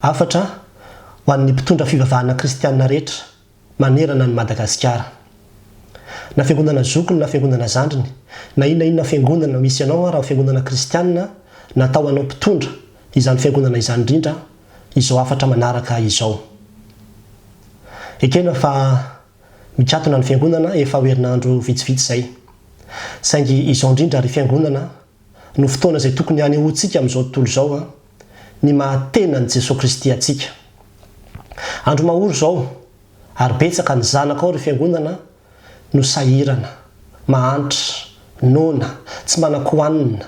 Afatra ho an'ny mpitondra fivavahana kristianina rehetra manerana ny Madagasikara. Na fiangonana zokiny na fiangonana zandriny, na inona fiangonana misy ianao raha fiangonana kristianina natao anao mpitondra izany fiangonana izany indrindra izao afatra manaraka izao. Ekena fa mikatona ny fiangonana efa ho herinandro vitsivitsy zay. Saingy izao indrindra ry fiangonana no fotoana izay tokony hanehoantsika amin'izao tontolo izao ny mahatena ny Jesosy Kristy atsika. Andro mahoro zao ary betsaka ny zanaka ao ry fiangonana no sahirana, mahantra, nona, tsy manan-kohanina,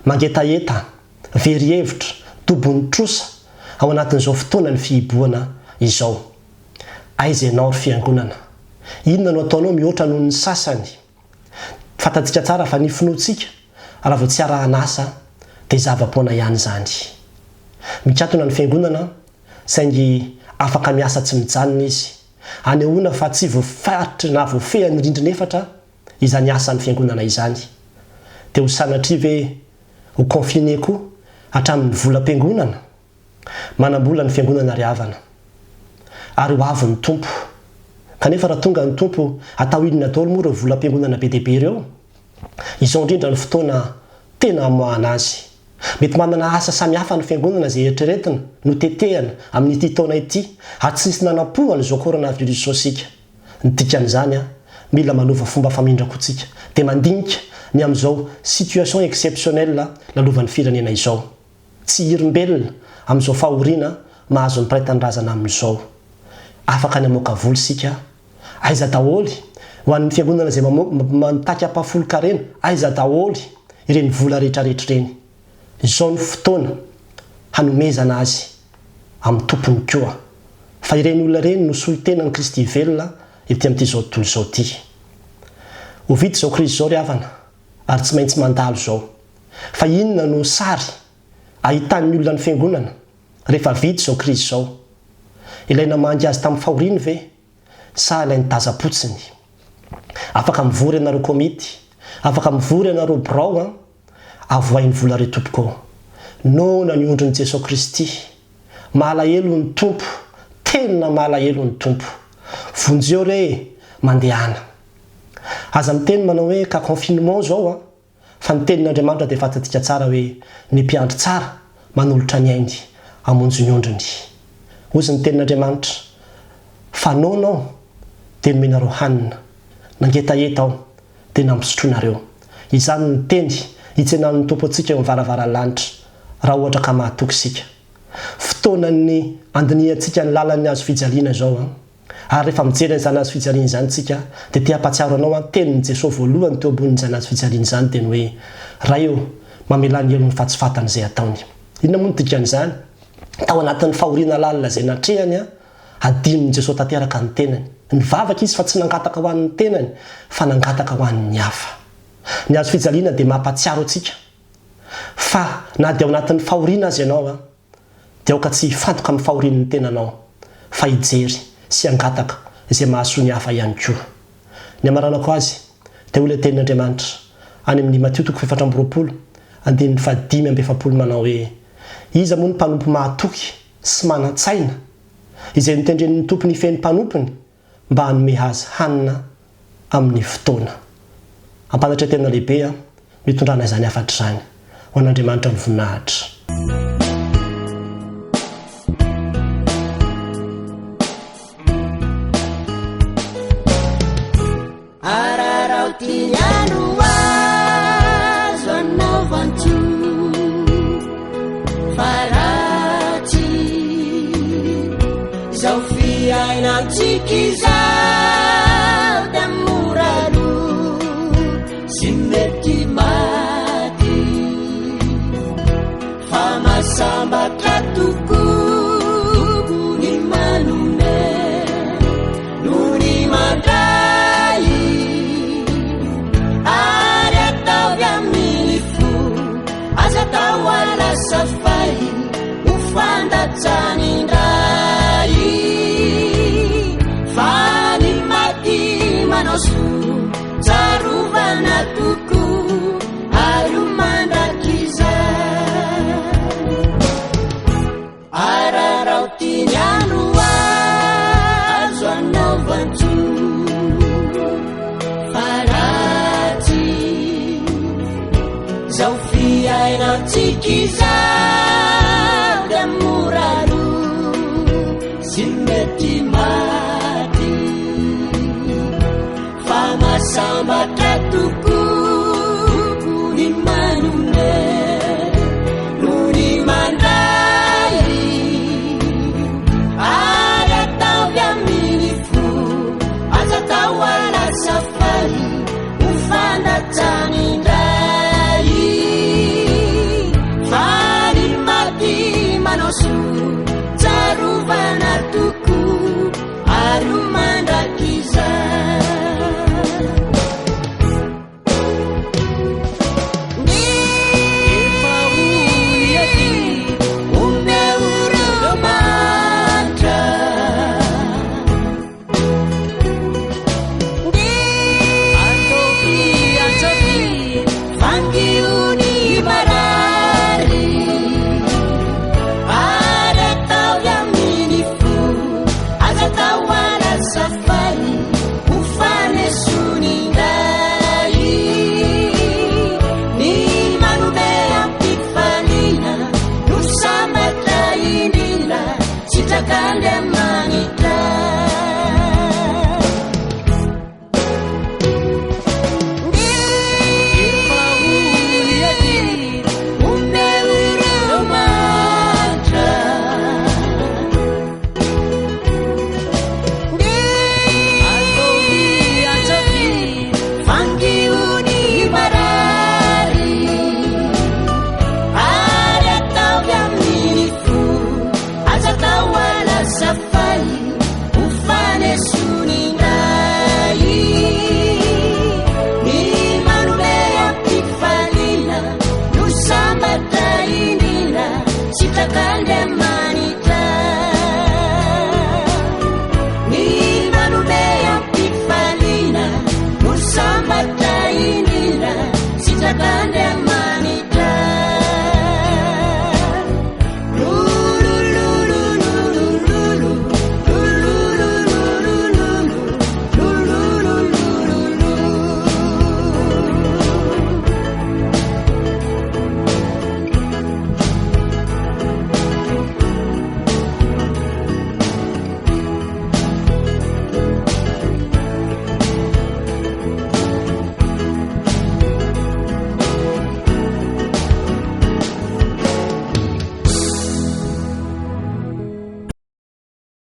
mangetaeta, very hevitra, tobony trosa ao anatin'izao fotoana ny fihibohana izao. Aiza ianao ry fiangonana? Inona no ataonao mihoatra noho ny sasany? Fantatsika tsara fa ny finoantsika raha vao tsy arahanasa dia zava-poana ihany zany. Mikatona ny fiangonana saingy afaka miasa tsy mijanona izy. Anehoana fa tsy voafaritra na voafehany rindrina efatra izany asan'ny fiangonana izany. Dia ho sanatria ve ho confine koa hatramin'ny volam-piangonana? Manambola ny fiangonana ry havana ary ho avy ny tompo. Kanefa raha tonga ny tompo atao inona daholo moa ireo volam-piangonana be dehibe ireo? Izao indrindra ny fotoana tena hamoahana azy. Mety manana asa samihafa ny fiangonana izay eritreretina no tetehana amin'ity taona ity ary tsisy nanampohana izao coronavirus izao sika. Ny dikan'izany mila manova fomba famindrako antsika dia mandinika ny amin'izao situation exceptionnelle lalovan'ny firenena izao. Tsy hirimbelona amin'izao fahoriana mahazo ny mpiray tanindrazana amin'izao. Afaka ny hamoaka voly sika, aiza daholy ho an'ny fiangonana izay mitaka-pafolo-karena, aiza daholy ireny vola rehetrarehetra ireny. Izao ny fotoana hanomezana azy amin'ny tompony koa fa ireny olona ireny no solitenan'ny Kristy velona ety amin'ity zao tontolo izao ity. Ho vita izao krizy izao ry havana ary tsy maintsy mandalo izao. Fa inona no sary ahitan'ny olona ny fiangonana rehefa vita izao krizy izao? Ilaina mangy azy tamin'ny fahoriana ve sa ilainy taza-potsiny? Afaka mivory ianareo komity, afaka mivory ianareo birao avoahin'ny vola re tompoko. Nona ny ondrin'i Jesosy Kristy. Malahelo ny tompo, tena malahelo ny tompo. Vonjeo re mandehana. Aza miteny manao hoe ka confinement zao fa ny tenin'Andriamanitra dia fantatsika tsara hoe ny mpiandry tsara manolotra ny ainy hamonjy ny ondriny. Ozy ny tenin'Andriamanitra, fanonao dia nomenareo hanina, nangetaeta ao dia nampisotroanareo. Izany ny teny hitsenan'ny tompo antsika eo varavaralanitra raha ohatra ka mahatoky sika. Fotoanan'ny andiniantsika ny lalan'ny azo fijaliana zao ary rehefa mijery izany azo fijaliana izany tsika dia te-hampatsiaro anao tenin'ny Jesosy voalohany teo ambonin'izany azo fijaliana izany teny hoe raha eo mamelany elo ny fatsifatany izay ataony. Inona moa ny dikan'izany? Tao anatin'ny fahoriana lalina izay natrehany adinon'i Jesosy tanteraka ny tenany. Nivavaka izy fa tsy nangataka ho an'ny tenany fa nangataka ho an'ny hafa. Ny azo fijaliana dia mampatsiaro antsika fa na dia ao anatin'ny fahoriana azy ianao dia aoka tsy hifantoka amin'ny fahorian'ny tenanao fa hijery sy hangataka izay mahasoa ny hafa ihany koa. Ny amaranako azy dia ho ilay tenin'Andriamanitra any amin'ny Mateo 7:5-5 manao hoe iza moa ny mpanompo mahatoky sy manan-tsaina izay nitendren'ny tompony ifeny mpanompony mba hanome azy hanina amin'ny fotoana. Ampanatra tena lehibe mitondrana izany afatra izany ho an'Andriamanitra ny voninahitra. Samba katuku ni manume nuni mandai areta vya milifu azata wala safai ufanda tanindai fani mati manosu taruvana tuku arumanda kiza kizada muraru simeti mati fama sambat